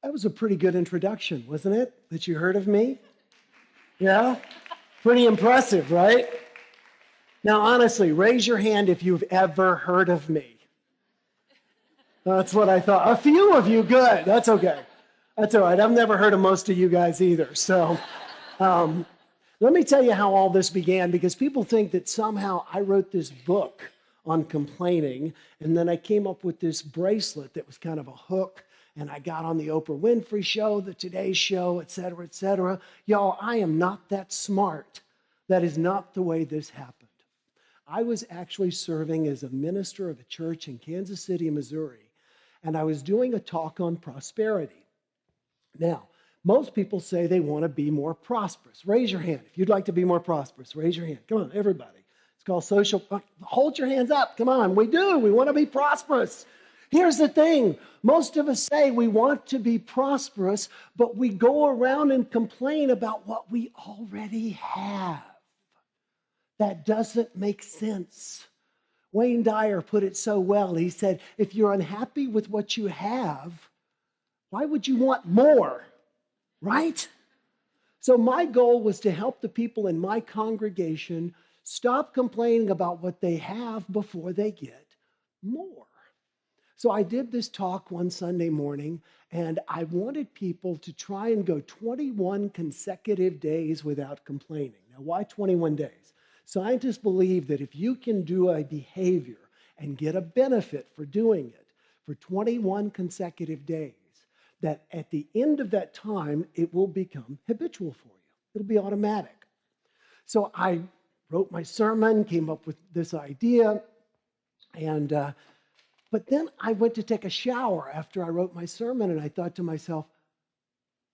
That was a pretty good introduction, wasn't it? That you heard of me? Yeah? Pretty impressive, right? Now, honestly, raise your hand if you've ever heard of me. That's what I thought. A few of you, good. That's okay. That's all right. I've never heard of most of you guys either. So let me tell you how all this began, because people think that somehow I wrote this book on complaining, and then I came up with this bracelet that was kind of a hook, and I got on the Oprah Winfrey Show, the Today Show, et cetera, et cetera. Y'all, I am not that smart. That is not the way this happened. I was actually serving as a minister of a church in Kansas City, Missouri, and I was doing a talk on prosperity. Now, most people say they want to be more prosperous. Raise your hand if you'd like to be more prosperous. Raise your hand. Come on, everybody. It's called social. Hold your hands up. Come on. We do. We want to be prosperous. Here's the thing. Most of us say we want to be prosperous, but we go around and complain about what we already have. That doesn't make sense. Wayne Dyer put it so well. He said, if you're unhappy with what you have, why would you want more? Right? So my goal was to help the people in my congregation stop complaining about what they have before they get more. So I did this talk one Sunday morning, and I wanted people to try and go 21 consecutive days without complaining. Now, why 21 days? Scientists believe that if you can do a behavior and get a benefit for doing it for 21 consecutive days, that at the end of that time, it will become habitual for you. It'll be automatic. So I wrote my sermon, came up with this idea, and but then I went to take a shower after I wrote my sermon, and I thought to myself,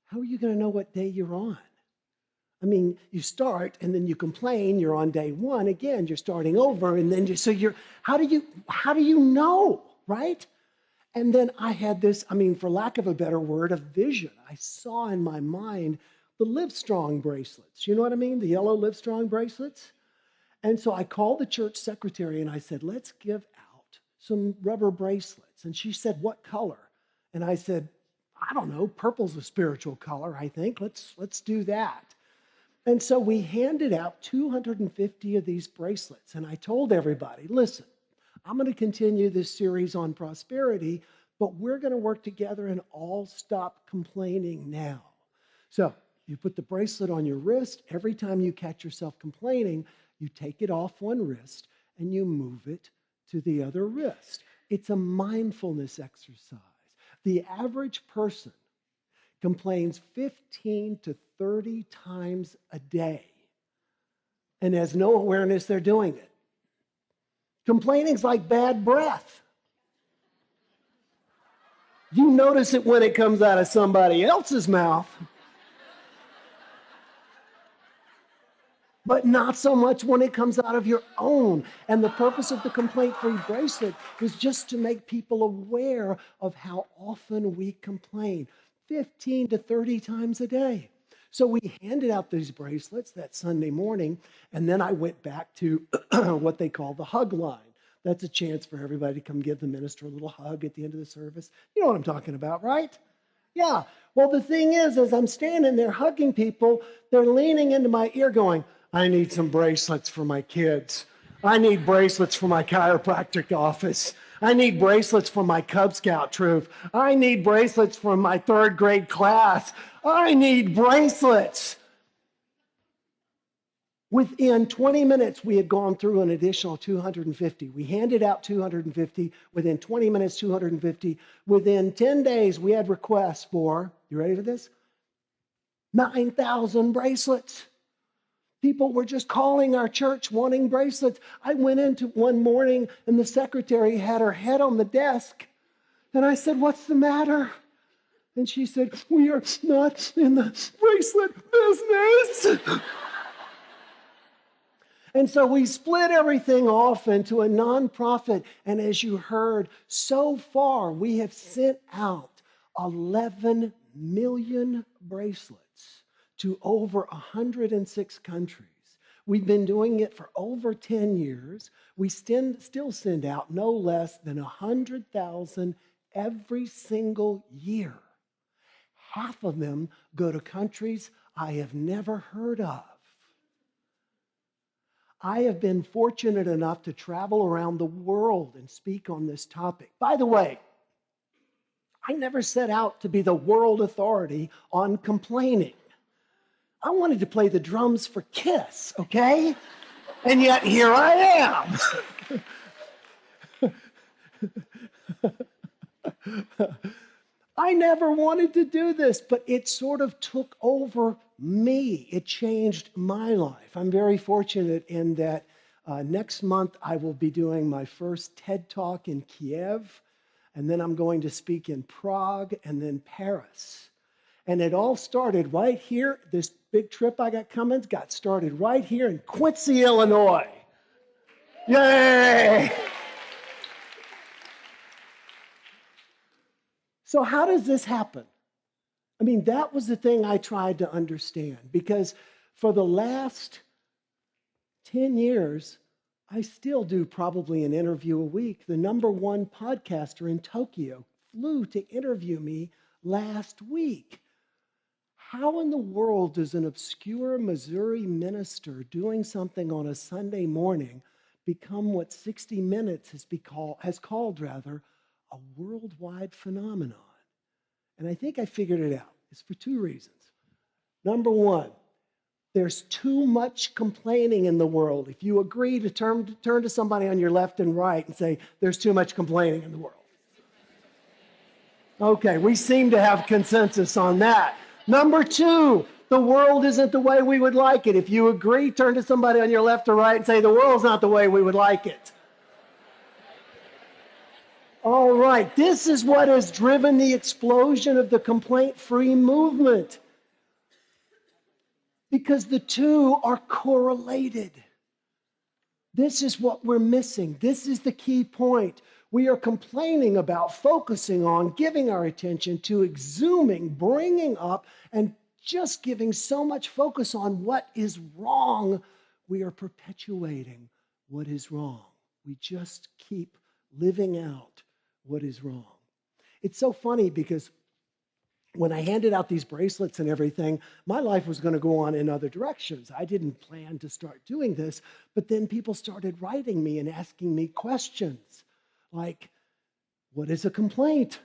how are you going to know what day you're on? I mean, you start and then you complain, you're on day one, again, you're starting over, and then how do you know, right? And then I had this, for lack of a better word, a vision. I saw in my mind the Livestrong bracelets. You know what I mean? The yellow Livestrong bracelets. And so I called the church secretary and I said, let's give out some rubber bracelets. And she said, what color? And I said, I don't know, purple's a spiritual color, I think. Let's do that. And so we handed out 250 of these bracelets. And I told everybody, listen, I'm going to continue this series on prosperity, but we're going to work together and all stop complaining now. So you put the bracelet on your wrist. Every time you catch yourself complaining, you take it off one wrist and you move it to the other wrist. It's a mindfulness exercise. The average person complains 15 to 30 times a day and has no awareness they're doing it. Complaining's like bad breath. You notice it when it comes out of somebody else's mouth, but not so much when it comes out of your own. And the purpose of the complaint-free bracelet was just to make people aware of how often we complain, 15 to 30 times a day. So we handed out these bracelets that Sunday morning, and then I went back to what they call the hug line. That's a chance for everybody to come give the minister a little hug at the end of the service. You know what I'm talking about, right? Yeah. Well, the thing is, as I'm standing there hugging people, they're leaning into my ear going, I need some bracelets for my kids. I need bracelets for my chiropractic office. I need bracelets for my Cub Scout troop. I need bracelets for my third grade class. I need bracelets. Within 20 minutes, we had gone through an additional 250. We handed out 250. Within 20 minutes, 250. Within 10 days, we had requests for, you ready for this? 9,000 bracelets. People were just calling our church wanting bracelets. I went into one morning and the secretary had her head on the desk. And I said, what's the matter? And she said, we are not in the bracelet business. And so we split everything off into a nonprofit. And as you heard, so far we have sent out 11 million bracelets to over 106 countries. We've been doing it for over 10 years. We still send out no less than 100,000 every single year. half of them go to countries I have never heard of. I have been fortunate enough to travel around the world and speak on this topic. By the way, I never set out to be the world authority on complaining. I wanted to play the drums for Kiss, okay? And yet here I am. I never wanted to do this, but it sort of took over me. It changed my life. I'm very fortunate in that next month I will be doing my first TED Talk in Kiev, and then I'm going to speak in Prague and then Paris. And it all started right here. This big trip I got coming got started right here in Quincy, Illinois. Yay! So how does this happen? I mean, that was the thing I tried to understand, because for the last 10 years, I still do probably an interview a week. The number one podcaster in Tokyo flew to interview me last week. How in the world does an obscure Missouri minister doing something on a Sunday morning become what 60 Minutes has called a worldwide phenomenon? And I think I figured it out. It's for two reasons. Number one, there's too much complaining in the world. If you agree to turn to somebody on your left and right and say, there's too much complaining in the world. Okay, we seem to have consensus on that. Number two, the world isn't the way we would like it. If you agree, turn to somebody on your left or right and say, the world's not the way we would like it. All right, this is what has driven the explosion of the complaint-free movement, because the two are correlated. This is what we're missing. This is the key point. We are complaining about, focusing on, giving our attention to, exhuming, bringing up, and just giving so much focus on what is wrong. We are perpetuating what is wrong. We just keep living out what is wrong. It's so funny because when I handed out these bracelets and everything, my life was going to go on in other directions. I didn't plan to start doing this, but then people started writing me and asking me questions like, what is a complaint?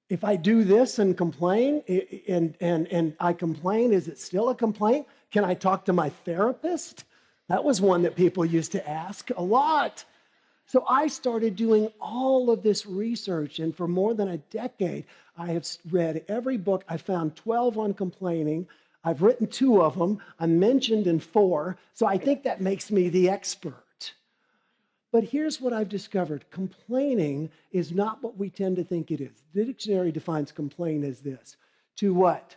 If I do this and complain, and I complain, is it still a complaint? Can I talk to my therapist? That was one that people used to ask a lot. So I started doing all of this research, and for more than a decade, I have read every book. I found 12 on complaining. I've written 2 of them. I'm mentioned in 4, so I think that makes me the expert. But here's what I've discovered. Complaining is not what we tend to think it is. The dictionary defines complain as this: to what?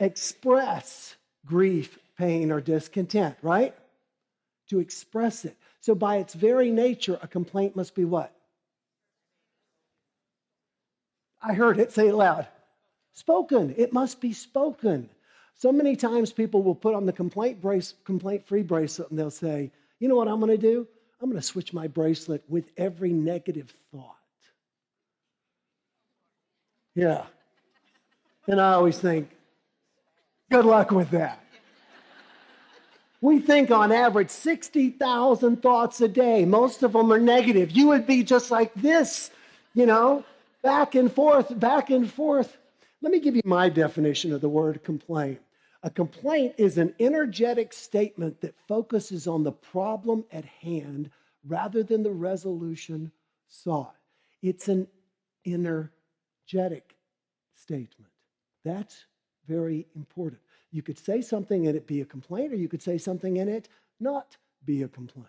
Express grief, pain, or discontent, right? To express it. So by its very nature, a complaint must be what? I heard it. Say it loud. Spoken. It must be spoken. So many times people will put on the complaint-free bracelet and they'll say, you know what I'm going to do? I'm going to switch my bracelet with every negative thought. Yeah. And I always think, good luck with that. We think on average 60,000 thoughts a day. Most of them are negative. You would be just like this, back and forth, back and forth. Let me give you my definition of the word complaint. A complaint is an energetic statement that focuses on the problem at hand rather than the resolution sought. It's an energetic statement. That's very important. You could say something and it be a complaint, or you could say something and it not be a complaint.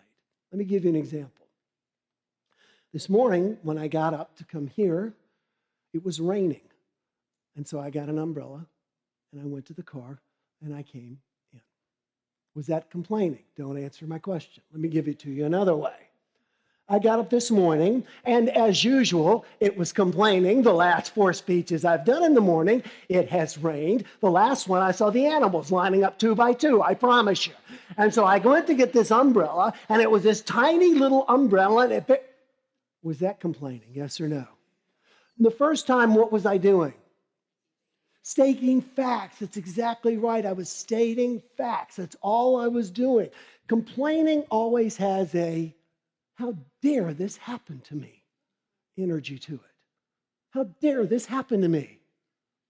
Let me give you an example. This morning, when I got up to come here, it was raining. And so I got an umbrella and I went to the car and I came in. Was that complaining? Don't answer my question. Let me give it to you another way. I got up this morning, and as usual, it was complaining. The last 4 speeches I've done in the morning, it has rained. The last one, I saw the animals lining up 2 by 2, I promise you. And so I went to get this umbrella, and it was this tiny little umbrella. Was that complaining, yes or no? The first time, what was I doing? Stating facts. That's exactly right. I was stating facts. That's all I was doing. Complaining always has a, how dare this happen to me, energy to it. How dare this happen to me,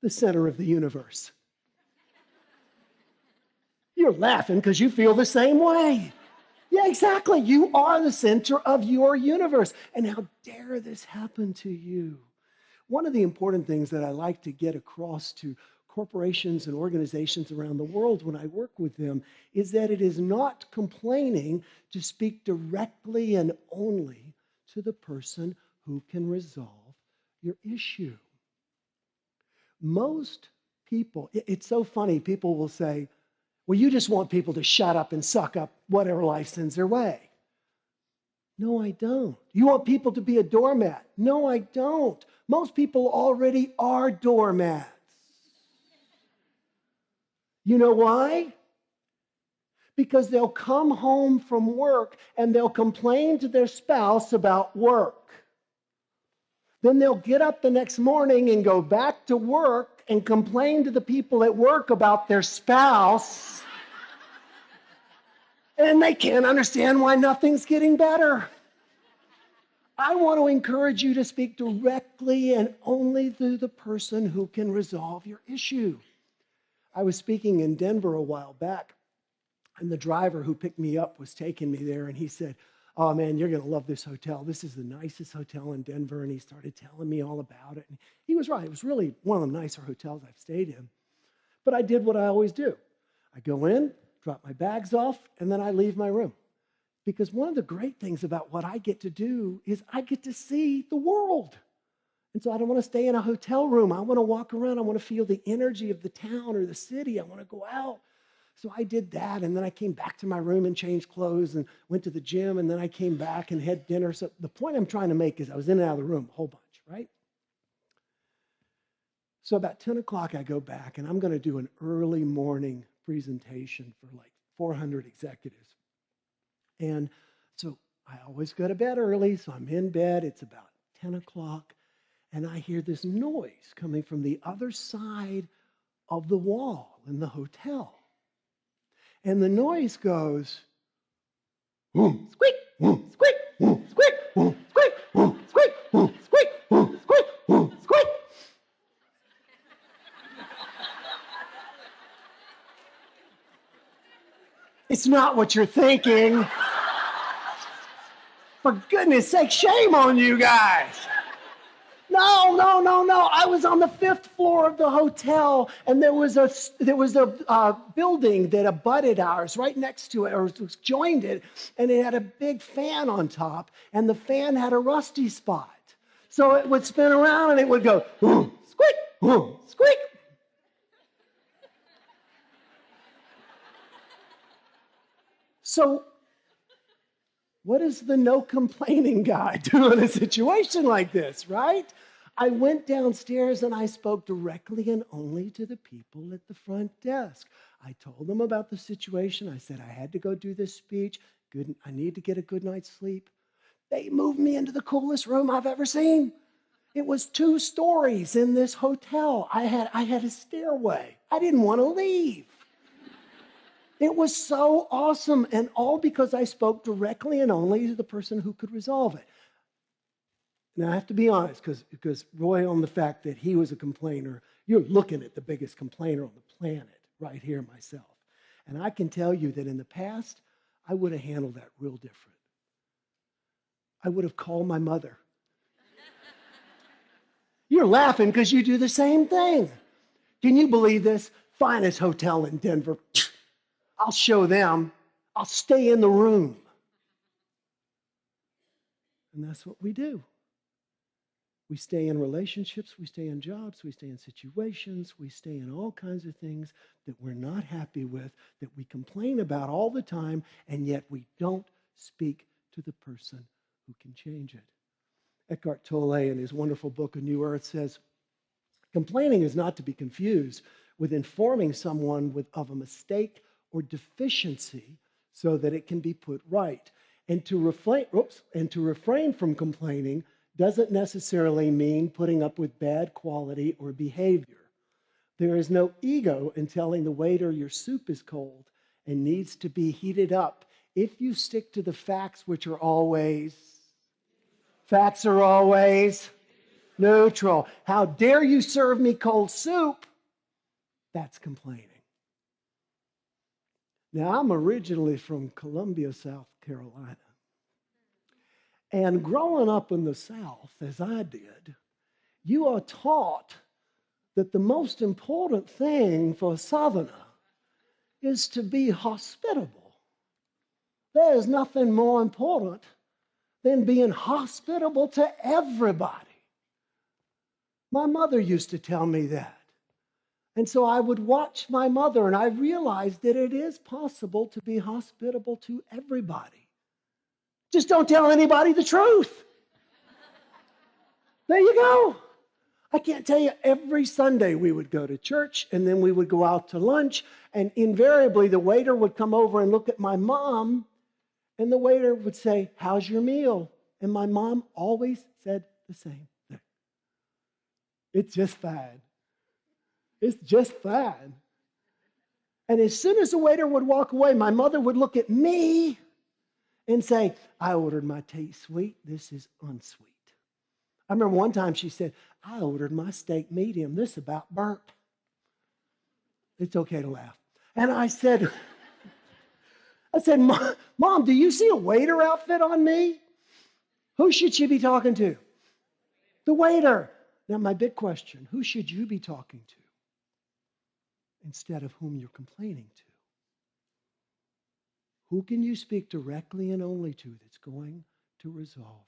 the center of the universe. You're laughing because you feel the same way. Yeah, exactly. You are the center of your universe. And how dare this happen to you? One of the important things that I like to get across to corporations and organizations around the world when I work with them is that it is not complaining to speak directly and only to the person who can resolve your issue. Most people, it's so funny, people will say, well, you just want people to shut up and suck up whatever life sends their way. No, I don't. You want people to be a doormat? No, I don't. Most people already are doormats. You know why? Because they'll come home from work and they'll complain to their spouse about work. Then they'll get up the next morning and go back to work and complain to the people at work about their spouse. And they can't understand why nothing's getting better. I want to encourage you to speak directly and only to the person who can resolve your issue. I was speaking in Denver a while back, and the driver who picked me up was taking me there, and he said, oh man, you're going to love this hotel. This is the nicest hotel in Denver. And he started telling me all about it. And he was right. It was really one of the nicer hotels I've stayed in. But I did what I always do. I go in, drop my bags off, and then I leave my room. Because one of the great things about what I get to do is I get to see the world. And so I don't want to stay in a hotel room. I want to walk around. I want to feel the energy of the town or the city. I want to go out. So I did that, and then I came back to my room and changed clothes and went to the gym, and then I came back and had dinner. So the point I'm trying to make is I was in and out of the room a whole bunch, right? So about 10 o'clock, I go back, and I'm going to do an early morning presentation for like 400 executives. And so I always go to bed early, so I'm in bed. It's about 10 o'clock, and I hear this noise coming from the other side of the wall in the hotel. And the noise goes, boom, squeak, boom, squeak, boom, squeak, boom, squeak, boom, squeak, boom, squeak, boom, squeak, boom, squeak. It's not what you're thinking. For goodness sake, shame on you guys. No. I was on the 5th floor of the hotel, and there was a building that abutted ours right next to it, or was joined it, and it had a big fan on top, and the fan had a rusty spot. So it would spin around, and it would go, boom, squeak, boom, squeak. So what does the no complaining guy do in a situation like this, right? I went downstairs and I spoke directly and only to the people at the front desk. I told them about the situation. I said I had to go do this speech. I need to get a good night's sleep. They moved me into the coolest room I've ever seen. It was 2 stories in this hotel. I had a stairway. I didn't want to leave. It was so awesome, and all because I spoke directly and only to the person who could resolve it. Now, I have to be honest, because Roy, on the fact that he was a complainer, you're looking at the biggest complainer on the planet right here, myself. And I can tell you that in the past, I would have handled that real different. I would have called my mother. You're laughing because you do the same thing. Can you believe this? Finest hotel in Denver. I'll show them. I'll stay in the room. And that's what we do. We stay in relationships, we stay in jobs, we stay in situations, we stay in all kinds of things that we're not happy with, that we complain about all the time, and yet we don't speak to the person who can change it. Eckhart Tolle, in his wonderful book, A New Earth, says, complaining is not to be confused with informing someone of a mistake or deficiency so that it can be put right. And to refrain from complaining doesn't necessarily mean putting up with bad quality or behavior. There is no ego in telling the waiter your soup is cold and needs to be heated up if you stick to the facts, which are always, facts are always neutral. How dare you serve me cold soup? That's complaining. Now, I'm originally from Columbia, South Carolina. And growing up in the South, as I did, you are taught that the most important thing for a Southerner is to be hospitable. There is nothing more important than being hospitable to everybody. My mother used to tell me that. And so I would watch my mother, and I realized that it is possible to be hospitable to everybody. Just don't tell anybody the truth. There you go. I can't tell you, every Sunday we would go to church, and then we would go out to lunch, and invariably the waiter would come over and look at my mom, and the waiter would say, "How's your meal?" And my mom always said the same thing. "It's just fine. It's just fine." And as soon as the waiter would walk away, my mother would look at me and say, "I ordered my tea sweet. This is unsweet." I remember one time she said, "I ordered my steak medium. This about burnt." It's okay to laugh. And I said, "Mom, do you see a waiter outfit on me? Who should she be talking to?" The waiter. Now, my big question, who should you be talking to instead of whom you're complaining to? Who can you speak directly and only to that's going to resolve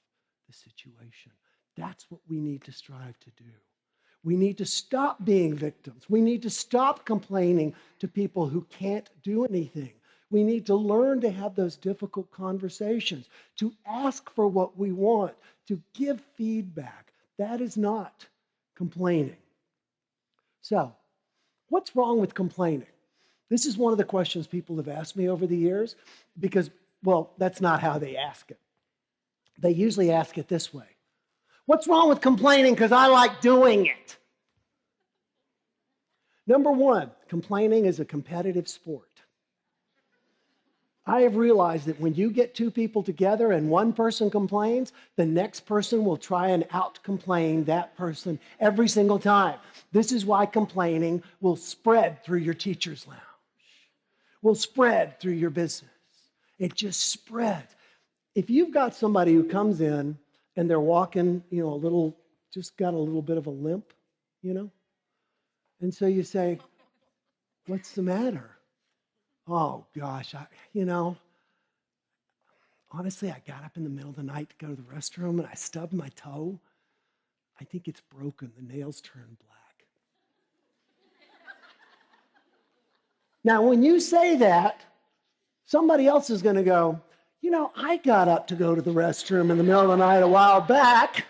the situation? That's what we need to strive to do. We need to stop being victims. We need to stop complaining to people who can't do anything. We need to learn to have those difficult conversations, to ask for what we want, to give feedback. That is not complaining. So, what's wrong with complaining? This is one of the questions people have asked me over the years because, well, that's not how they ask it. They usually ask it this way. What's wrong with complaining because I like doing it? Number one, complaining is a competitive sport. I have realized that when you get two people together and one person complains, the next person will try and out-complain that person every single time. This is why complaining will spread through your teacher's lounge, will spread through your business. It just spreads. If you've got somebody who comes in and they're walking, just got a little bit of a limp, and so you say, "What's the matter?" "Oh, gosh, honestly, I got up in the middle of the night to go to the restroom and I stubbed my toe. I think it's broken. The nails turned black." Now, when you say that, somebody else is going to go, "I got up to go to the restroom in the middle of the night a while back,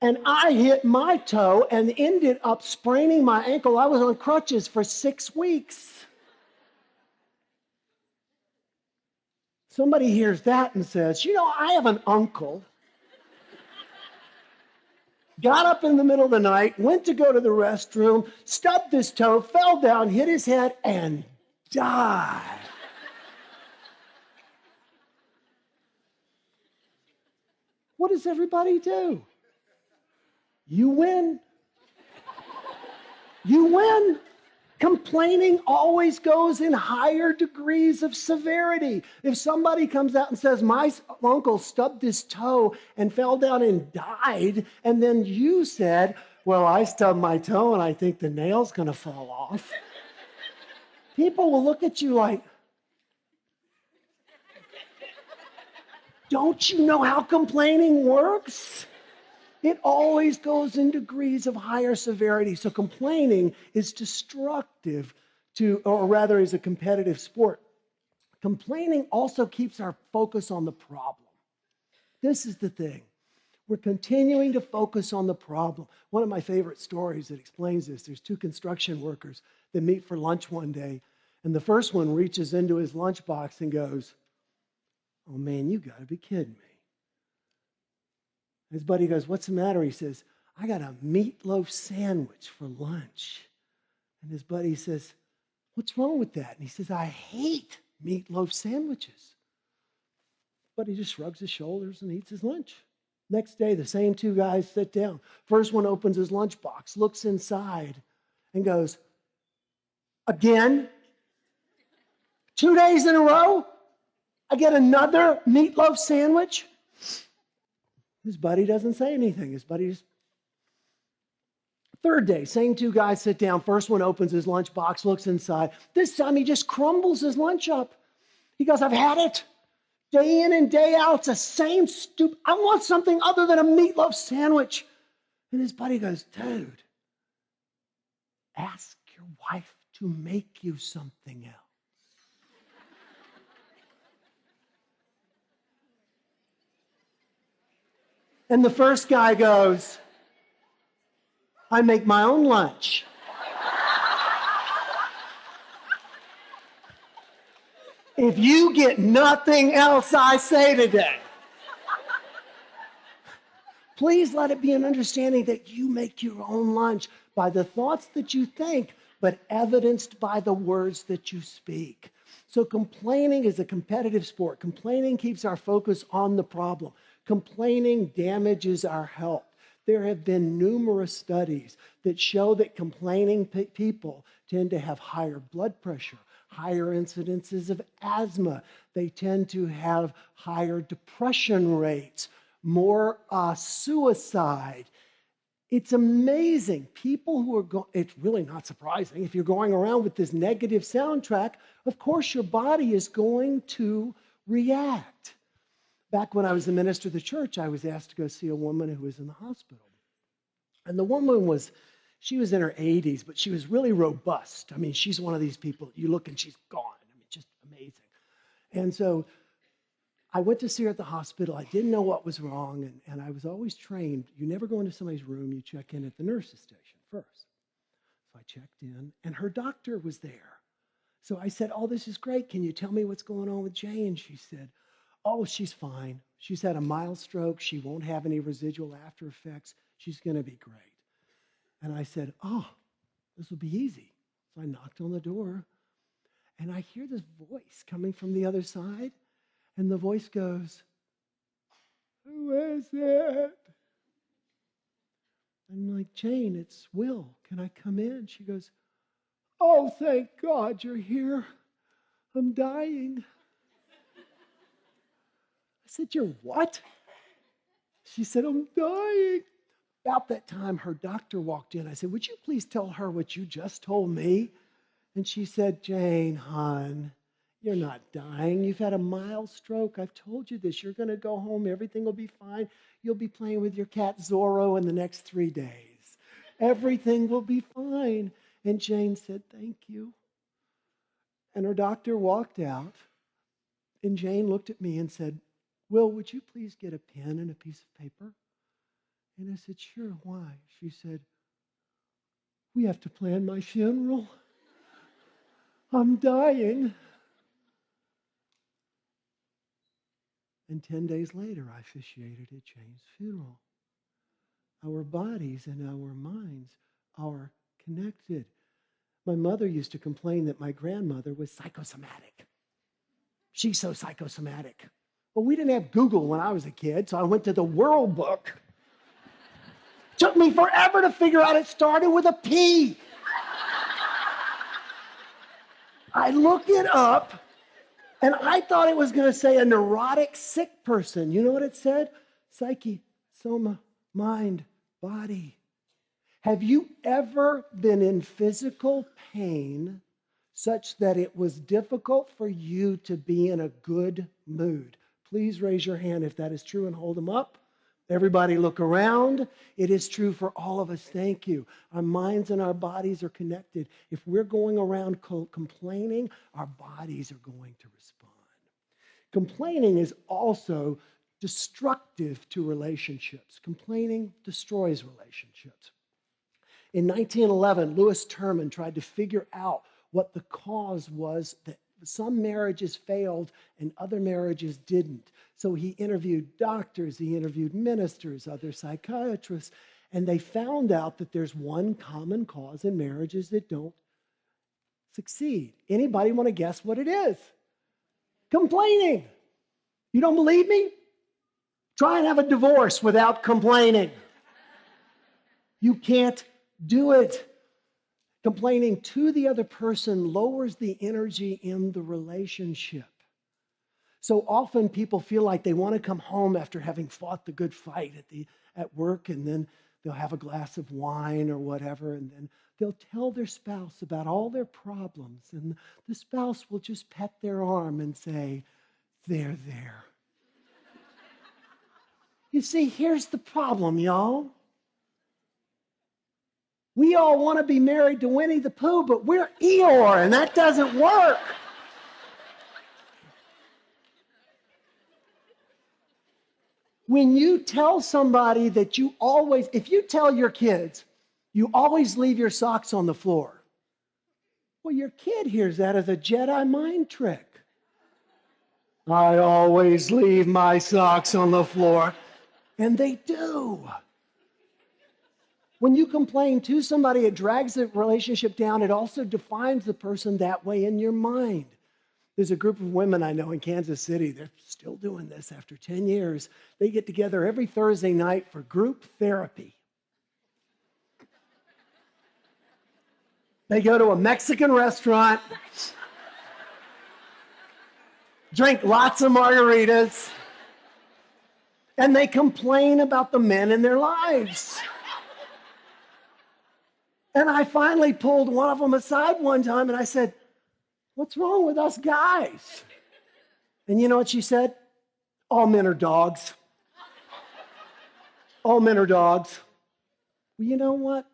and I hit my toe and ended up spraining my ankle. I was on crutches for 6 weeks." Somebody hears that and says, "I have an uncle. Got up in the middle of the night, went to go to the restroom, stubbed his toe, fell down, hit his head, and died." What does everybody do? You win. You win. Complaining always goes in higher degrees of severity. If somebody comes out and says, "My uncle stubbed his toe and fell down and died," and then you said, "Well, I stubbed my toe and I think the nail's going to fall off," people will look at you like, "Don't you know how complaining works?" It always goes in degrees of higher severity. So complaining is destructive or rather is a competitive sport. Complaining also keeps our focus on the problem. This is the thing. We're continuing to focus on the problem. One of my favorite stories that explains this, there's two construction workers that meet for lunch one day, and the first one reaches into his lunchbox and goes, "Oh man, you gotta be kidding me." His buddy goes, "What's the matter?" He says, I got a meatloaf sandwich for lunch. And his buddy says, what's wrong with that? And he says, I hate meatloaf sandwiches. But he just shrugs his shoulders and eats his lunch. Next day, the same two guys sit down. First one opens his lunchbox, looks inside, and goes, again? 2 days in a row? I get another meatloaf sandwich? His buddy doesn't say anything. His buddy just... Third day, same two guys sit down. First one opens his lunchbox, looks inside. This time he just crumbles his lunch up. He goes, I've had it. Day in and day out, it's the same stupid... I want something other than a meatloaf sandwich. And his buddy goes, dude, ask your wife to make you something else. And the first guy goes, I make my own lunch. If you get nothing else I say today, please let it be an understanding that you make your own lunch by the thoughts that you think, but evidenced by the words that you speak. So complaining is a competitive sport. Complaining keeps our focus on the problem. Complaining damages our health. There have been numerous studies that show that complaining people tend to have higher blood pressure, higher incidences of asthma. They tend to have higher depression rates, more suicide. It's amazing. People who are it's really not surprising. If you're going around with this negative soundtrack, of course your body is going to react. Back when I was the minister of the church, I was asked to go see a woman who was in the hospital. And the woman she was in her 80s, but she was really robust. I mean, she's one of these people, you look and she's gone. I mean, just amazing. And so I went to see her at the hospital. I didn't know what was wrong, and I was always trained, you never go into somebody's room, you check in at the nurse's station first. So I checked in, and her doctor was there. So I said, oh, this is great. Can you tell me what's going on with Jay? And she said, oh, she's fine. She's had a mild stroke. She won't have any residual after effects. She's going to be great. And I said, oh, this will be easy. So I knocked on the door, and I hear this voice coming from the other side, and the voice goes, who is it? I'm like, Jane, it's Will. Can I come in? She goes, oh, thank God you're here. I'm dying. I said, you're what? She said, I'm dying. About that time, her doctor walked in. I said, would you please tell her what you just told me? And she said, Jane, hon, you're not dying. You've had a mild stroke. I've told you this. You're going to go home. Everything will be fine. You'll be playing with your cat Zorro in the next 3 days. Everything will be fine. And Jane said, thank you. And her doctor walked out. And Jane looked at me and said, Will, would you please get a pen and a piece of paper? And I said, sure, why? She said, we have to plan my funeral. I'm dying. And 10 days later, I officiated at Jane's funeral. Our bodies and our minds are connected. My mother used to complain that my grandmother was psychosomatic. She's so psychosomatic. Well, we didn't have Google when I was a kid, so I went to the World Book. Took me forever to figure out it started with a P. I looked it up, and I thought it was going to say a neurotic, sick person. You know what it said? Psyche, soma, mind, body. Have you ever been in physical pain such that it was difficult for you to be in a good mood? Please raise your hand if that is true and hold them up. Everybody look around. It is true for all of us. Thank you. Our minds and our bodies are connected. If we're going around complaining, our bodies are going to respond. Complaining is also destructive to relationships. Complaining destroys relationships. In 1911, Lewis Terman tried to figure out what the cause was that some marriages failed and other marriages didn't. So he interviewed doctors, he interviewed ministers, other psychiatrists, And they found out that there's one common cause in marriages that don't succeed. Anybody want to guess what it is? Complaining. You don't believe me? Try and have a divorce without complaining. You can't do it. Complaining to the other person lowers the energy in the relationship. So often people feel like they want to come home after having fought the good fight at work, and then they'll have a glass of wine or whatever, and then they'll tell their spouse about all their problems, and the spouse will just pet their arm and say, "There, there." You see, here's the problem, y'all. We all want to be married to Winnie the Pooh, but we're Eeyore, and that doesn't work. When you tell somebody that if you tell your kids, you always leave your socks on the floor, well, your kid hears that as a Jedi mind trick. I always leave my socks on the floor. And they do. When you complain to somebody, it drags the relationship down. It also defines the person that way in your mind. There's a group of women I know in Kansas City. They're still doing this after 10 years. They get together every Thursday night for group therapy. They go to a Mexican restaurant, drink lots of margaritas, and they complain about the men in their lives. And I finally pulled one of them aside one time and I said, "What's wrong with us guys?" And you know what she said? "All men are dogs. All men are dogs." Well, you know what?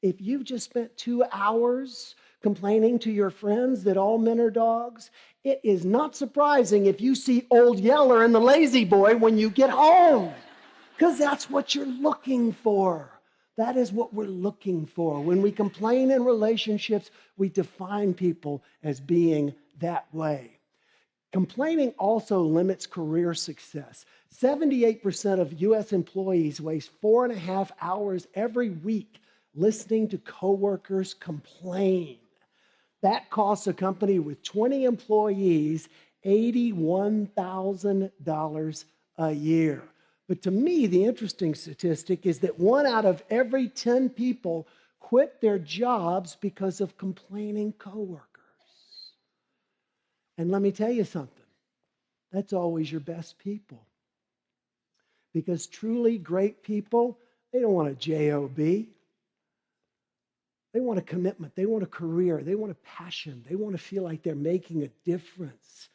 If you've just spent 2 hours complaining to your friends that all men are dogs, it is not surprising if you see Old Yeller and the Lazy Boy when you get home, because that's what you're looking for. That is what we're looking for. When we complain in relationships, we define people as being that way. Complaining also limits career success. 78% of U.S. employees waste 4.5 hours every week listening to coworkers complain. That costs a company with 20 employees $81,000 a year. But to me, the interesting statistic is that 1 out of every 10 people quit their jobs because of complaining coworkers. And let me tell you something, that's always your best people. Because truly great people, they don't want a job. They want a commitment. They want a career. They want a passion. They want to feel like they're making a difference.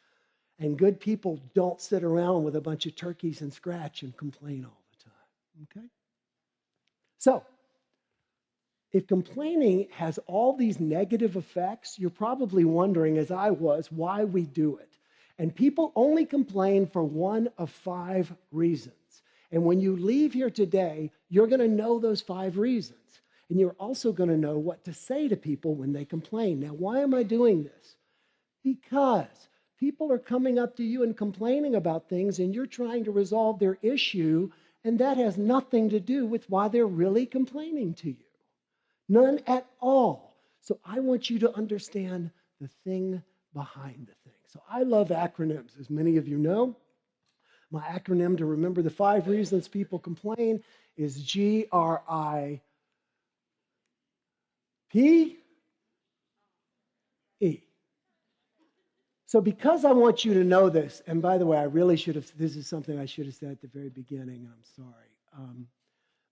And good people don't sit around with a bunch of turkeys and scratch and complain all the time. Okay? So, if complaining has all these negative effects, you're probably wondering, as I was, why we do it. And people only complain for one of 5 reasons. And when you leave here today, you're going to know those 5 reasons. And you're also going to know what to say to people when they complain. Now, why am I doing this? Because people are coming up to you and complaining about things, and you're trying to resolve their issue, and that has nothing to do with why they're really complaining to you. None at all. So I want you to understand the thing behind the thing. So I love acronyms, as many of you know. My acronym to remember the 5 reasons people complain is GRIPE. So because I want you to know this, and by the way, I really should have, this is something I should have said at the very beginning, and I'm sorry.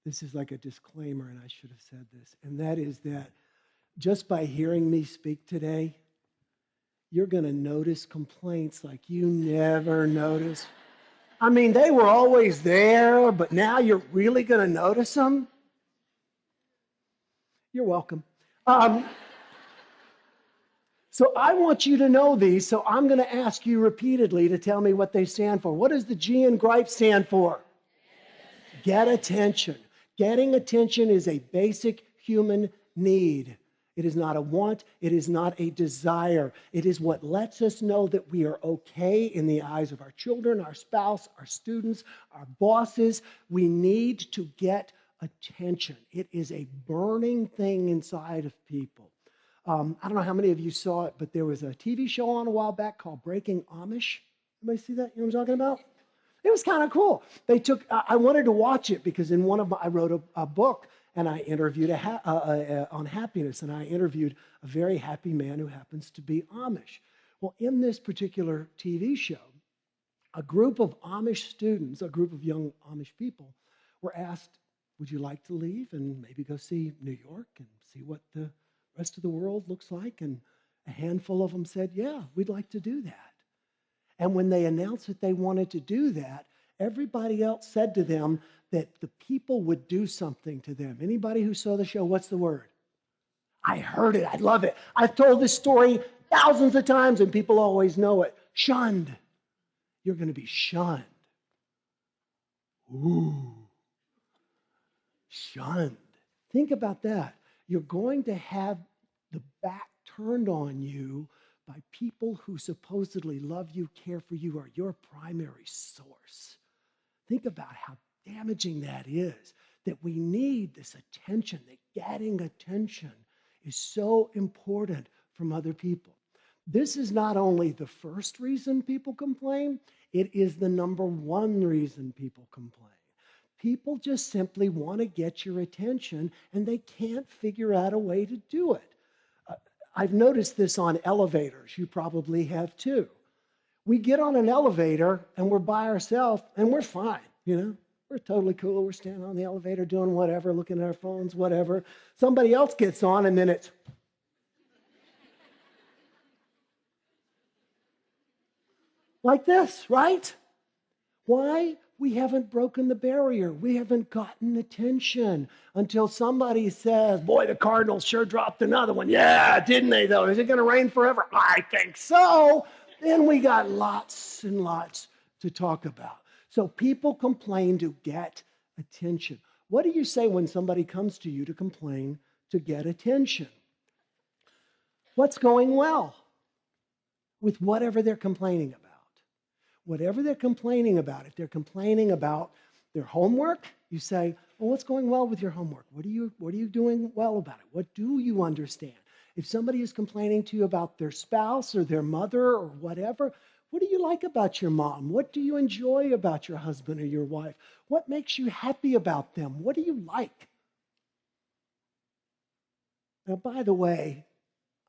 This is like a disclaimer, and I should have said this, and that is that just by hearing me speak today, you're going to notice complaints like you never noticed. I mean, they were always there, but now you're really going to notice them? You're welcome. So I want you to know these, so I'm going to ask you repeatedly to tell me what they stand for. What does the G in GRIPE stand for? Get attention. Getting attention is a basic human need. It is not a want. It is not a desire. It is what lets us know that we are okay in the eyes of our children, our spouse, our students, our bosses. We need to get attention. It is a burning thing inside of people. I don't know how many of you saw it, but there was a TV show on a while back called Breaking Amish. Anybody see that? You know what I'm talking about? It was kind of cool. I wanted to watch it because I wrote a book and I interviewed on happiness, and I interviewed a very happy man who happens to be Amish. Well, in this particular TV show, a group of Amish students, a group of young Amish people, were asked, would you like to leave and maybe go see New York and see what the rest of the world looks like? And a handful of them said, yeah, we'd like to do that. And when they announced that they wanted to do that, everybody else said to them that the people would do something to them. Anybody who saw the show, what's the word? I heard it. I love it. I've told this story thousands of times and people always know it. Shunned. You're going to be shunned. Ooh. Shunned. Think about that. You're going to have the back turned on you by people who supposedly love you, care for you, are your primary source. Think about how damaging that is, that we need this attention, that getting attention is so important from other people. This is not only the first reason people complain, it is the number one reason people complain. People just simply want to get your attention and they can't figure out a way to do it. I've noticed this on elevators. You probably have too. We get on an elevator and we're by ourselves and we're fine, you know. We're totally cool. We're standing on the elevator doing whatever, looking at our phones, whatever. Somebody else gets on and then it's like this, right? Why? We haven't broken the barrier. We haven't gotten attention until somebody says, boy, the Cardinals sure dropped another one. Yeah, didn't they though? Is it going to rain forever? I think so. Then we got lots and lots to talk about. So people complain to get attention. What do you say when somebody comes to you to complain to get attention? What's going well with whatever they're complaining about? Whatever they're complaining about, if they're complaining about their homework, you say, well, what's going well with your homework? What are you doing well about it? What do you understand? If somebody is complaining to you about their spouse or their mother or whatever, what do you like about your mom? What do you enjoy about your husband or your wife? What makes you happy about them? What do you like? Now, by the way,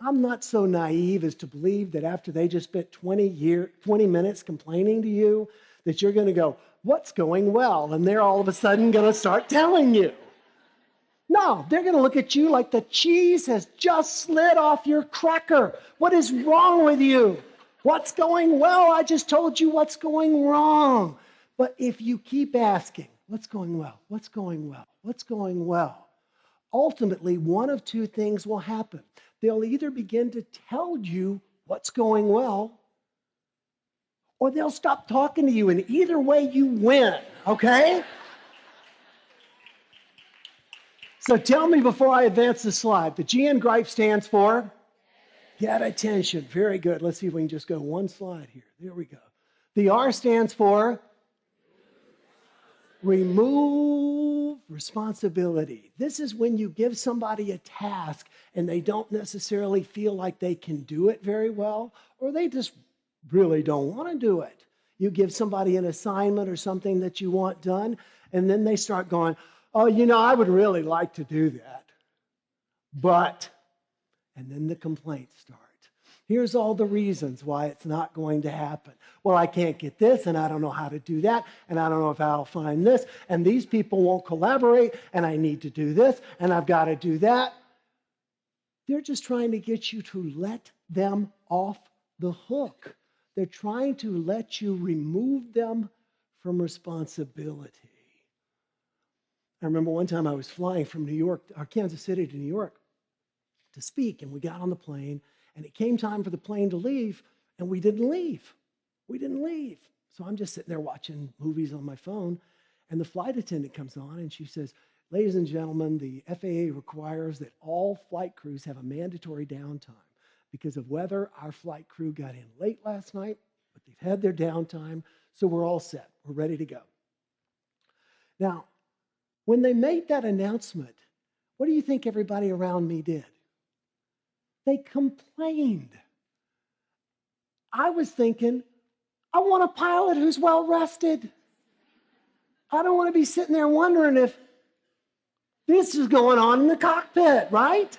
I'm not so naive as to believe that after they just spent 20 minutes complaining to you, that you're going to go, what's going well? And they're all of a sudden going to start telling you. No, they're going to look at you like the cheese has just slid off your cracker. What is wrong with you? What's going well? I just told you what's going wrong. But if you keep asking, what's going well? What's going well? What's going well? Ultimately, one of two things will happen. They'll either begin to tell you what's going well, or they'll stop talking to you. And either way, you win, okay? So tell me before I advance the slide, the G in GRIPE stands for? Get attention. Very good. Let's see if we can just go one slide here. There we go. The R stands for? Remove responsibility. This is when you give somebody a task and they don't necessarily feel like they can do it very well, or they just really don't want to do it. You give somebody an assignment or something that you want done, and then they start going, oh, you know, I would really like to do that, but, and then the complaints start. Here's all the reasons why it's not going to happen. Well, I can't get this, and I don't know how to do that, and I don't know if I'll find this, and these people won't collaborate, and I need to do this, and I've got to do that. They're just trying to get you to let them off the hook. They're trying to let you remove them from responsibility. I remember one time I was flying from New York, or Kansas City to New York to speak, and we got on the plane, and it came time for the plane to leave, and we didn't leave. We didn't leave. So I'm just sitting there watching movies on my phone, and the flight attendant comes on, and she says, ladies and gentlemen, the FAA requires that all flight crews have a mandatory downtime. Because of weather, our flight crew got in late last night, but they've had their downtime, so we're all set. We're ready to go. Now, When they made that announcement, what do you think everybody around me did? They complained. I was thinking, I want a pilot who's well rested. I don't want to be sitting there wondering if this is going on in the cockpit, right?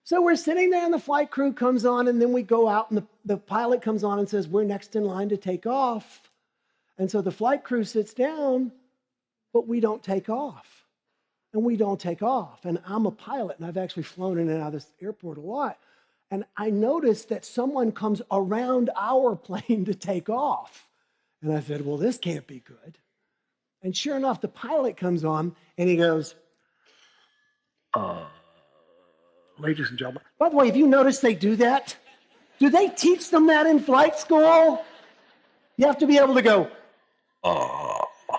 So we're sitting there and the flight crew comes on, and then we go out and the pilot comes on and says, we're next in line to take off. And so the flight crew sits down, but we don't take off. And we don't take off. And I'm a pilot, and I've actually flown in and out of this airport a lot. And I noticed that someone comes around our plane to take off. And I said, well, this can't be good. And sure enough, the pilot comes on, and he goes, ladies and gentlemen. By the way, have you noticed they do that? Do they teach them that in flight school? You have to be able to go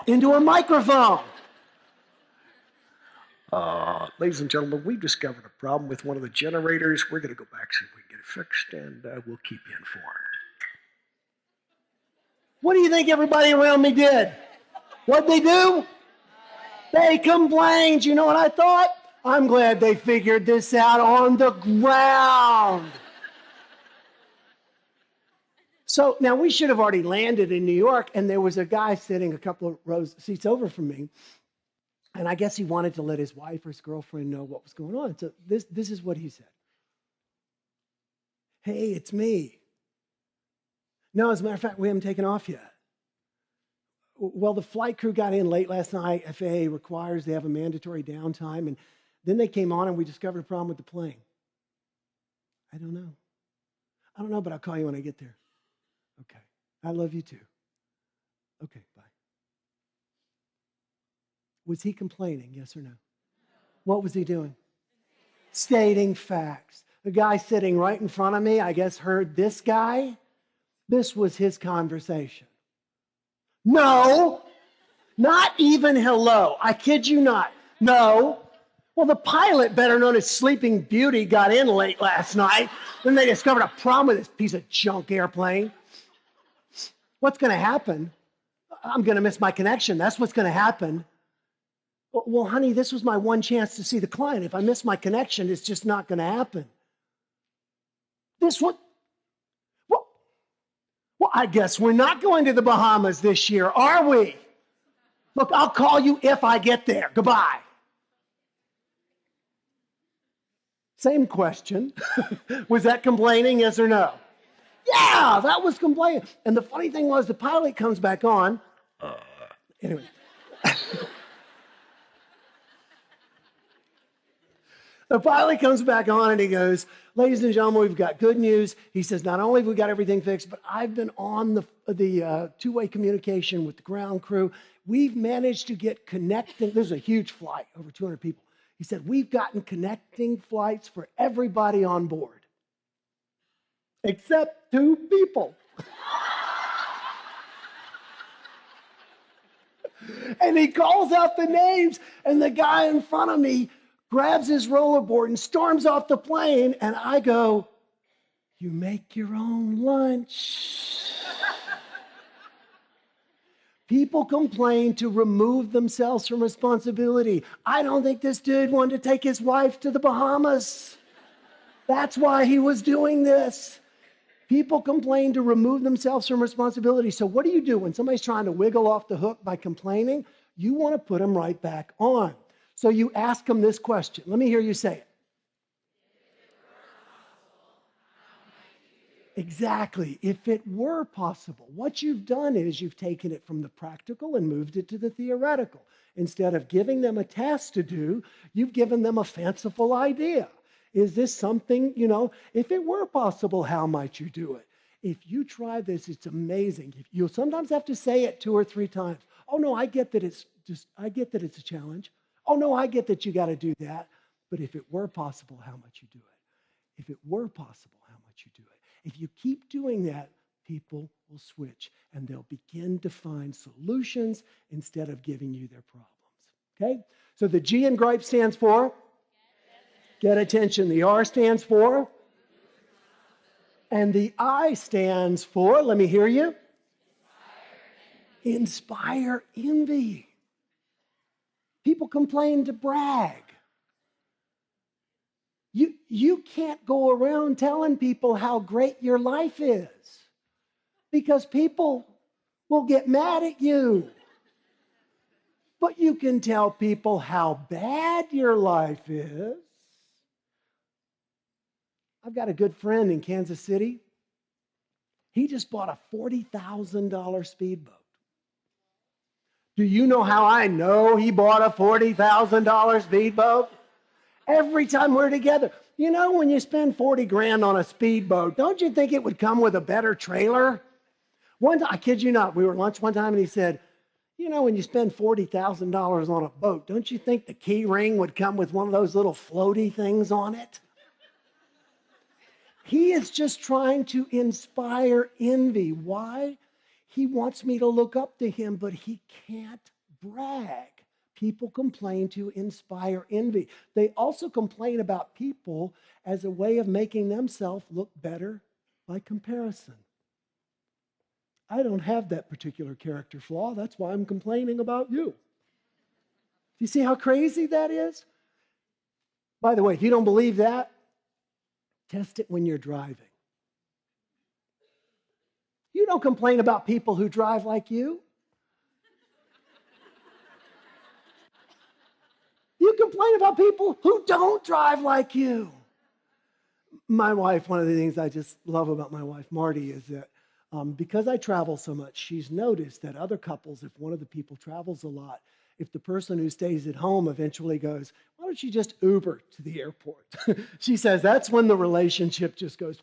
into a microphone. Ladies and gentlemen, we've discovered a problem with one of the generators. We're going to go back, see if we can get it fixed, and we'll keep you informed. What do you think everybody around me did? What'd they do? They complained. You know what I thought? I'm glad they figured this out on the ground. So now we should have already landed in New York, and there was a guy sitting a couple of rows seats over from me. And I guess he wanted to let his wife or his girlfriend know what was going on. So this is what he said. Hey, it's me. No, as a matter of fact, we haven't taken off yet. Well, the flight crew got in late last night. FAA requires they have a mandatory downtime. And then they came on and we discovered a problem with the plane. I don't know, but I'll call you when I get there. Okay. I love you too. Okay, bye. Was he complaining, yes or no? What was he doing? Stating facts. The guy sitting right in front of me, I guess, heard this guy. This was his conversation. No, not even hello. I kid you not. No. Well, the pilot, better known as Sleeping Beauty, got in late last night. Then they discovered a problem with this piece of junk airplane. What's going to happen? I'm going to miss my connection. That's what's going to happen. Well, honey, this was my one chance to see the client. If I miss my connection, it's just not going to happen. Well, I guess we're not going to the Bahamas this year, are we? Look, I'll call you if I get there. Goodbye. Same question. Was that complaining, yes or no? Yeah, that was complaining. And the funny thing was the pilot comes back on. Anyway. The pilot comes back on and he goes, ladies and gentlemen, we've got good news. He says, not only have we got everything fixed, but I've been on the two-way communication with the ground crew. We've managed to get connecting. This is a huge flight, over 200 people. He said, we've gotten connecting flights for everybody on board, except 2 people. And he calls out the names, and the guy in front of me grabs his rollerboard and storms off the plane, and I go, you make your own lunch. People complain to remove themselves from responsibility. I don't think this dude wanted to take his wife to the Bahamas. That's why he was doing this. People complain to remove themselves from responsibility. So what do you do when somebody's trying to wiggle off the hook by complaining? You want to put them right back on. So you ask them this question. Let me hear you say it. Exactly. If it were possible. What you've done is you've taken it from the practical and moved it to the theoretical. Instead of giving them a task to do, you've given them a fanciful idea. Is this something, if it were possible, how might you do it? If you try this, it's amazing. You'll sometimes have to say it 2 or 3 times. Oh no, I get that it's a challenge. Oh no, I get that you got to do that. But if it were possible, how might you do it? If it were possible, how might you do it? If you keep doing that, people will switch and they'll begin to find solutions instead of giving you their problems. Okay? So the G in GRIPE stands for get attention. The R stands for and the I stands for, let me hear you, inspire envy. People complain to brag. You can't go around telling people how great your life is because people will get mad at you. But you can tell people how bad your life is. I've got a good friend in Kansas City. He just bought a $40,000 speedboat. Do you know how I know he bought a $40,000 speedboat? Every time we're together. You know, when you spend 40 grand on a speedboat, don't you think it would come with a better trailer? One time, I kid you not, we were at lunch one time and he said, you know, when you spend $40,000 on a boat, don't you think the key ring would come with one of those little floaty things on it? He is just trying to inspire envy. Why? He wants me to look up to him, but he can't brag. People complain to inspire envy. They also complain about people as a way of making themselves look better by comparison. I don't have that particular character flaw. That's why I'm complaining about you. Do you see how crazy that is? By the way, if you don't believe that, test it when you're driving. You don't complain about people who drive like you. You complain about people who don't drive like you. My wife, one of the things I just love about my wife, Marty, is that because I travel so much, she's noticed that other couples, if one of the people travels a lot, if the person who stays at home eventually goes, why don't you just Uber to the airport? She says that's when the relationship just goes.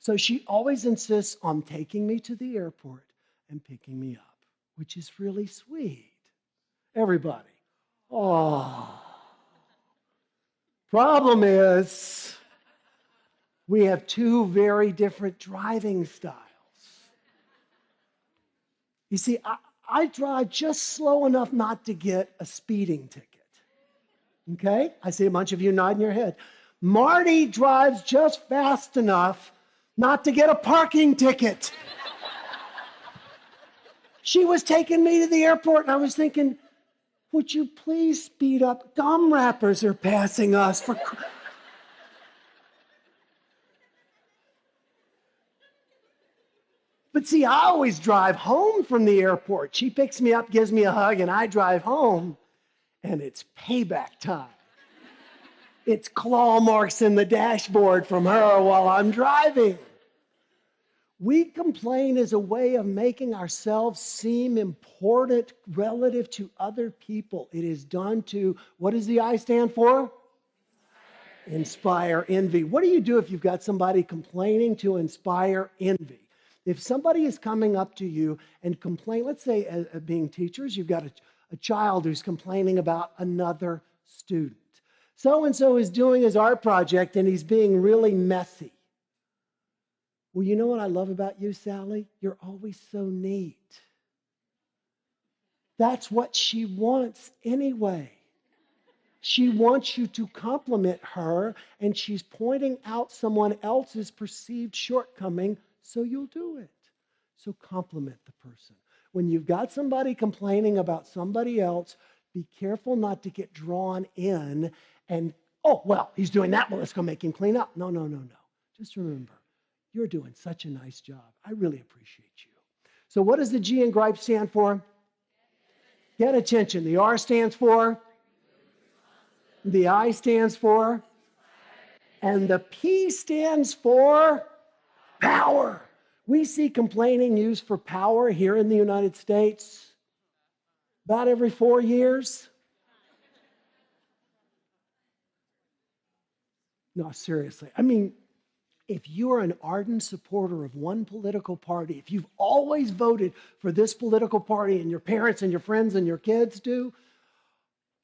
So she always insists on taking me to the airport and picking me up, which is really sweet. Everybody. Oh. Problem is, we have two very different driving styles. You see, I drive just slow enough not to get a speeding ticket. Okay? I see a bunch of you nodding your head. Marty drives just fast enough not to get a parking ticket. She was taking me to the airport, and I was thinking, would you please speed up? Gum wrappers are passing us. But see, I always drive home from the airport. She picks me up, gives me a hug, and I drive home, and it's payback time. It's claw marks in the dashboard from her while I'm driving. We complain as a way of making ourselves seem important relative to other people. It is done to, what does the I stand for? Inspire envy. What do you do if you've got somebody complaining to inspire envy? If somebody is coming up to you and complain, let's say being teachers, you've got a child who's complaining about another student. So-and-so is doing his art project and he's being really messy. Well, you know what I love about you, Sally? You're always so neat. That's what she wants anyway. She wants you to compliment her, and she's pointing out someone else's perceived shortcoming, so you'll do it. So compliment the person. When you've got somebody complaining about somebody else, be careful not to get drawn in and, oh, well, he's doing that. Well, let's go make him clean up. No. Just remember, you're doing such a nice job. I really appreciate you. So what does the G in GRIPE stand for? Get attention. The R stands for? The I stands for? And the P stands for? Power. We see complaining used for power here in the United States about every 4 years. No, seriously. I mean, if you're an ardent supporter of one political party, if you've always voted for this political party and your parents and your friends and your kids do,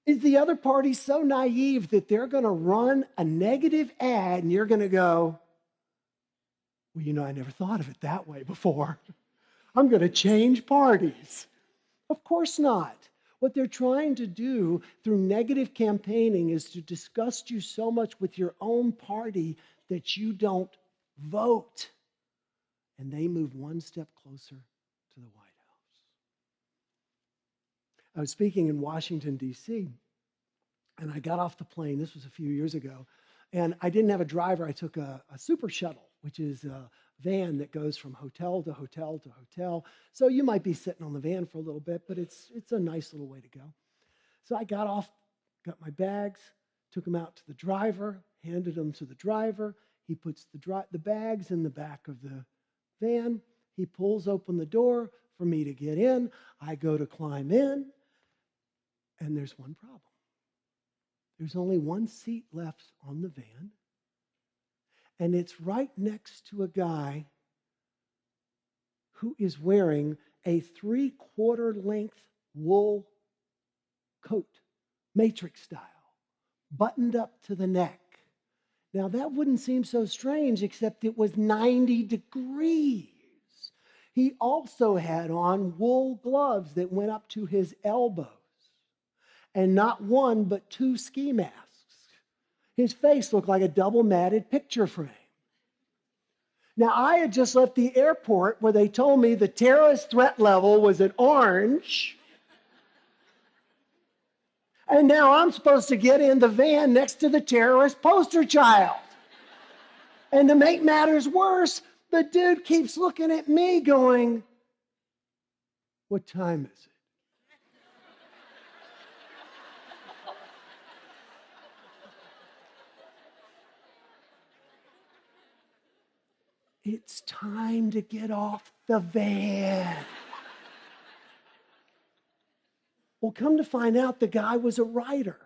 is the other party so naive that they're going to run a negative ad and you're going to go, well, you know, I never thought of it that way before. I'm going to change parties. Of course not. What they're trying to do through negative campaigning is to disgust you so much with your own party that you don't vote. And they move one step closer to the White House. I was speaking in Washington, D.C., and I got off the plane. This was a few years ago. And I didn't have a driver. I took a super shuttle, which is a van that goes from hotel to hotel to hotel. So you might be sitting on the van for a little bit, but it's a nice little way to go. So I got off, got my bags, took them out to the driver, handed them to the driver. He puts the bags in the back of the van. He pulls open the door for me to get in. I go to climb in, and there's one problem. There's only one seat left on the van, and it's right next to a guy who is wearing a 3/4 length wool coat, matrix style, buttoned up to the neck. Now, that wouldn't seem so strange, except it was 90 degrees. He also had on wool gloves that went up to his elbows, and not one, but 2 ski masks. His face looked like a double-matted picture frame. Now, I had just left the airport where they told me the terrorist threat level was at orange. And now I'm supposed to get in the van next to the terrorist poster child. And to make matters worse, the dude keeps looking at me going, "What time is it?" It's time to get off the van. Well, come to find out, the guy was a writer,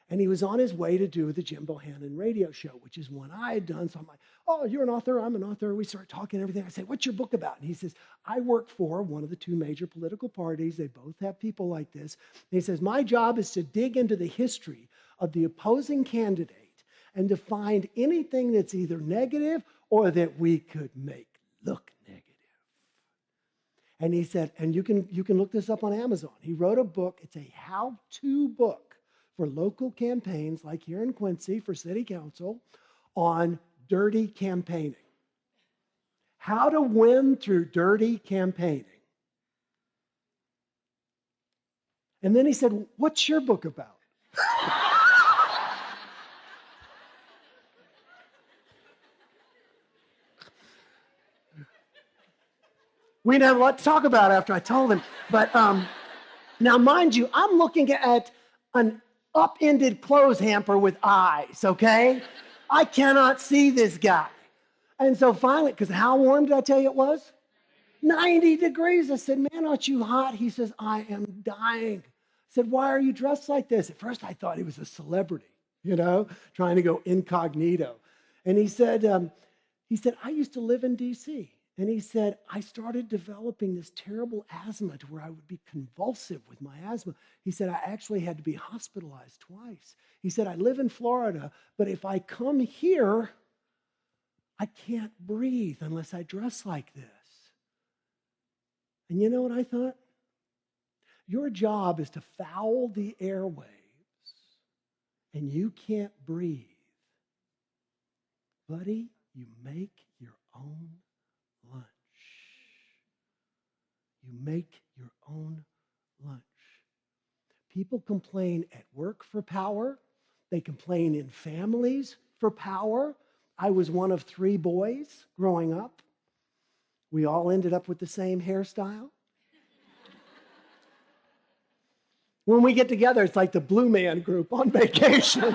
and he was on his way to do the Jim Bohannon radio show, which is one I had done. So I'm like, "Oh, you're an author, I'm an author." We start talking and everything. I say, "What's your book about?" And he says, "I work for one of the 2 major political parties. They both have people like this." And he says, "My job is to dig into the history of the opposing candidate and to find anything that's either negative or that we could make look negative." And he said, and you can look this up on Amazon. He wrote a book. It's a how-to book for local campaigns, like here in Quincy for city council, on dirty campaigning. How to win through dirty campaigning. And then he said, "What's your book about?" We didn't have a lot to talk about after I told him. But now, mind you, I'm looking at an upended clothes hamper with eyes, okay? I cannot see this guy. And so finally, because how warm did I tell you it was? 90 degrees. I said, "Man, aren't you hot?" He says, "I am dying." I said, "Why are you dressed like this?" At first, I thought he was a celebrity, trying to go incognito. And he said, "I used to live in D.C., and he said, I started developing this terrible asthma to where I would be convulsive with my asthma." He said, "I actually had to be hospitalized twice." He said, "I live in Florida, but if I come here, I can't breathe unless I dress like this." And you know what I thought? Your job is to foul the airwaves, and you can't breathe. Buddy, you make your own lunch. You make your own lunch. People complain at work for power. They complain in families for power. I was one of 3 boys growing up. We all ended up with the same hairstyle. When we get together, it's like the Blue Man Group on vacation.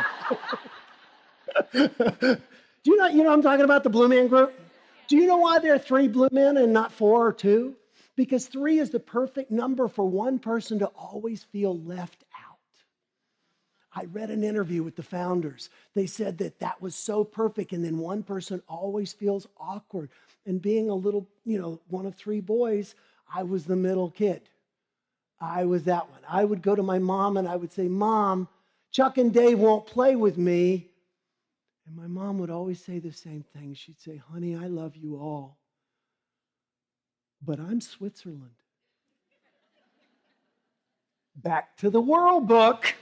Do you know I'm talking about, the Blue Man Group? Do you know why there are 3 blue men and not 4 or 2? Because 3 is the perfect number for one person to always feel left out. I read an interview with the founders. They said that was so perfect, and then one person always feels awkward. And being a little, one of 3 boys, I was the middle kid. I was that one. I would go to my mom and I would say, "Mom, Chuck and Dave won't play with me." And my mom would always say the same thing. She'd say, "Honey, I love you all, but I'm Switzerland." Back to the World Book.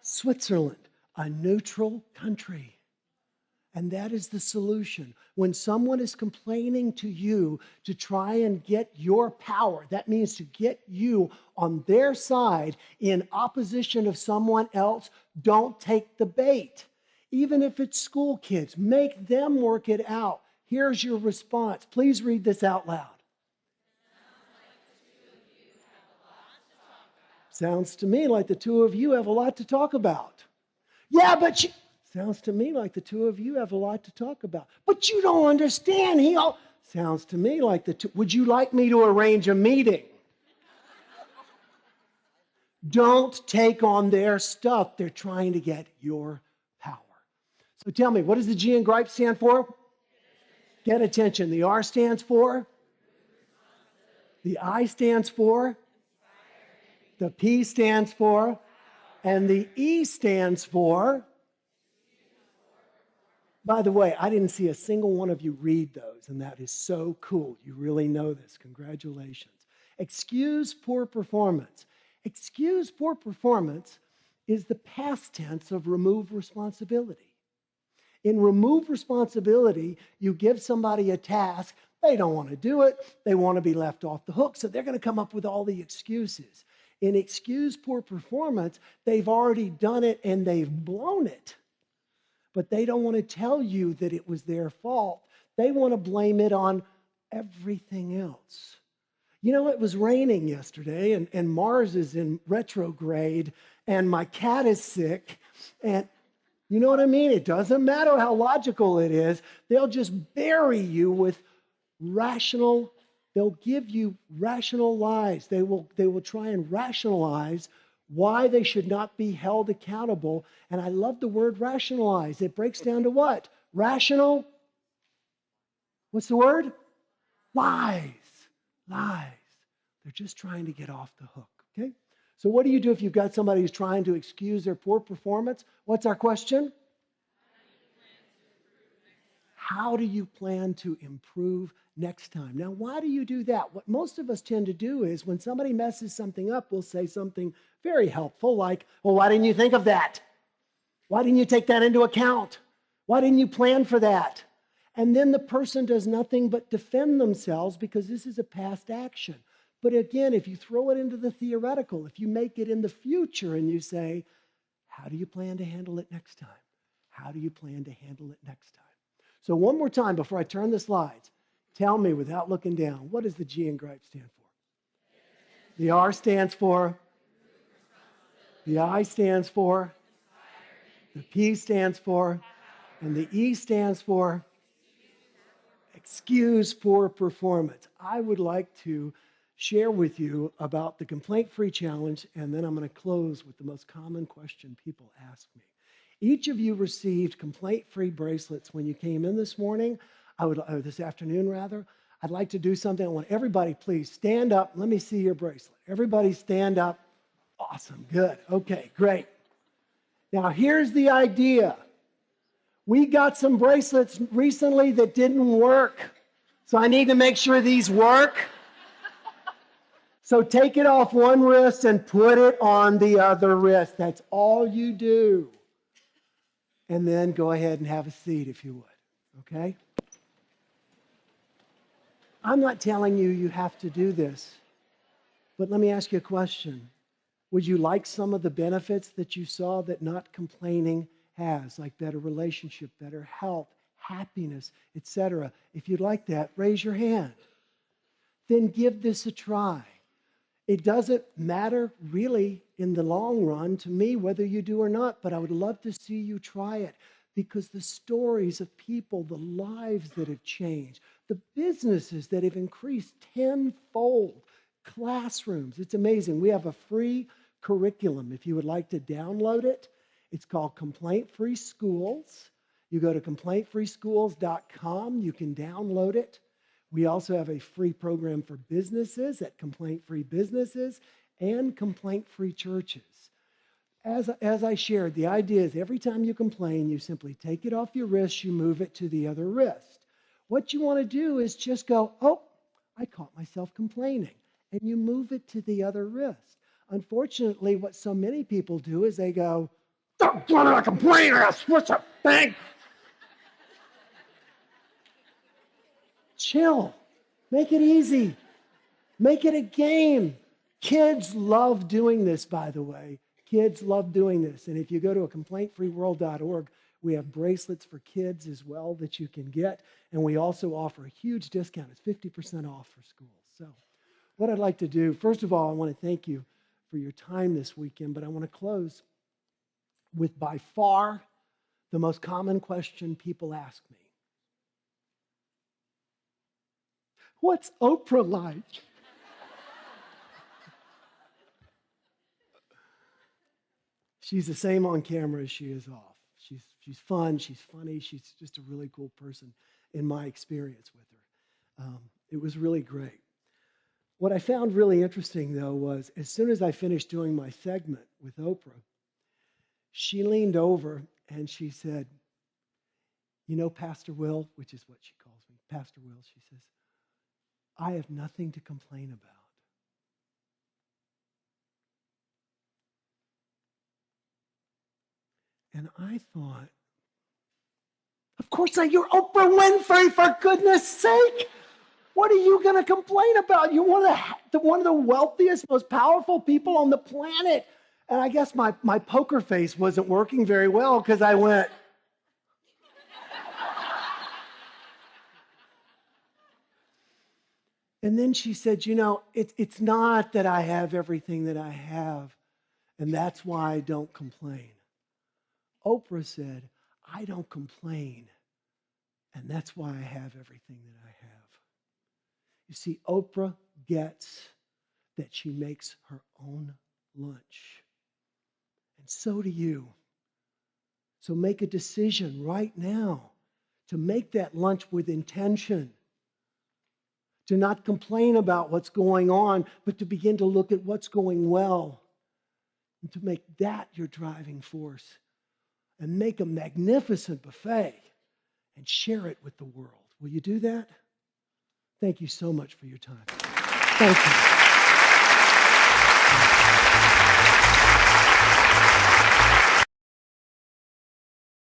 Switzerland, a neutral country. And that is the solution. When someone is complaining to you to try and get your power, that means to get you on their side in opposition of someone else, don't take the bait. Even if it's school kids, make them work it out. Here's your response. Please read this out loud. Sounds to me like the two of you have a lot to talk about. Yeah, but sounds to me like the two of you have a lot to talk about. But you don't understand. Sounds to me like the two. Would you like me to arrange a meeting? Don't take on their stuff. They're trying to get your power. So tell me, what does the G in GRIPE stand for? Get attention. The R stands for? The I stands for? The P stands for? And the E stands for? By the way, I didn't see a single one of you read those, and that is so cool. You really know this. Congratulations. Excuse poor performance. Excuse poor performance is the past tense of remove responsibility. In remove responsibility, you give somebody a task, they don't want to do it, they want to be left off the hook, so they're going to come up with all the excuses. In excuse poor performance, they've already done it and they've blown it. But they don't want to tell you that it was their fault. They want to blame it on everything else. You know, it was raining yesterday, and Mars is in retrograde, and my cat is sick, and you know what I mean? It doesn't matter how logical it is. They'll just bury you with they'll give you rational lies. They will try and rationalize why they should not be held accountable. And I love the word rationalize. It breaks down to what? Rational? What's the word? Lies. Lies. They're just trying to get off the hook, okay? So what do you do if you've got somebody who's trying to excuse their poor performance? What's our question? How do you plan to improve next time? Now, why do you do that? What most of us tend to do is when somebody messes something up, we'll say something very helpful like, well, why didn't you think of that? Why didn't you take that into account? Why didn't you plan for that? And then the person does nothing but defend themselves because this is a past action. But again, if you throw it into the theoretical, if you make it in the future and you say, how do you plan to handle it next time? How do you plan to handle it next time? So one more time before I turn the slides, tell me without looking down, what does the G in GRIPE stand for? The R stands for? The I stands for? The P stands for? And the E stands for? Excuse poor performance. I would like to share with you about the Complaint-Free Challenge, and then I'm going to close with the most common question people ask me. Each of you received complaint-free bracelets when you came in this morning, this afternoon rather. I'd like to do something. I want everybody, please stand up. Let me see your bracelet. Everybody stand up. Awesome, good. Okay, great. Now here's the idea. We got some bracelets recently that didn't work. So I need to make sure these work. So take it off one wrist and put it on the other wrist. That's all you do. And then go ahead and have a seat if you would, okay? I'm not telling you you have to do this, but let me ask you a question. Would you like some of the benefits that you saw that not complaining has, like better relationship, better health, happiness, etc.? If you'd like that, raise your hand. Then give this a try. It doesn't matter really in the long run to me whether you do or not, but I would love to see you try it because the stories of people, the lives that have changed, the businesses that have increased tenfold, classrooms, it's amazing. We have a free curriculum if you would like to download it. It's called Complaint Free Schools. You go to complaintfreeschools.com, you can download it. We also have a free program for businesses at Complaint Free Businesses and Complaint Free Churches. As I shared, the idea is every time you complain, you simply take it off your wrist, you move it to the other wrist. What you want to do is just go, oh, I caught myself complaining, and you move it to the other wrist. Unfortunately, what so many people do is they go, I'm a complainer, what's a thing? Chill. Make it easy. Make it a game. Kids love doing this, by the way. Kids love doing this. And if you go to a complaintfreeworld.org, we have bracelets for kids as well that you can get. And we also offer a huge discount. It's 50% off for schools. So what I'd like to do, first of all, I want to thank you for your time this weekend, but I want to close with by far the most common question people ask me. What's Oprah like? She's the same on camera as she is off. She's fun, she's funny, she's just a really cool person in my experience with her. It was really great. What I found really interesting, though, was as soon as I finished doing my segment with Oprah, she leaned over and she said, you know, Pastor Will, which is what she calls me, Pastor Will, she says, I have nothing to complain about. And I thought, of course not, you're Oprah Winfrey, for goodness sake. What are you going to complain about? You're one of the wealthiest, most powerful people on the planet. And I guess my poker face wasn't working very well because I went, and then she said, you know, it's not that I have everything that I have, and that's why I don't complain. Oprah said, I don't complain, and that's why I have everything that I have. You see, Oprah gets that she makes her own lunch. And so do you. So make a decision right now to make that lunch with intention. To not complain about what's going on, but to begin to look at what's going well. And to make that your driving force. And make a magnificent buffet and share it with the world. Will you do that? Thank you so much for your time. Thank you.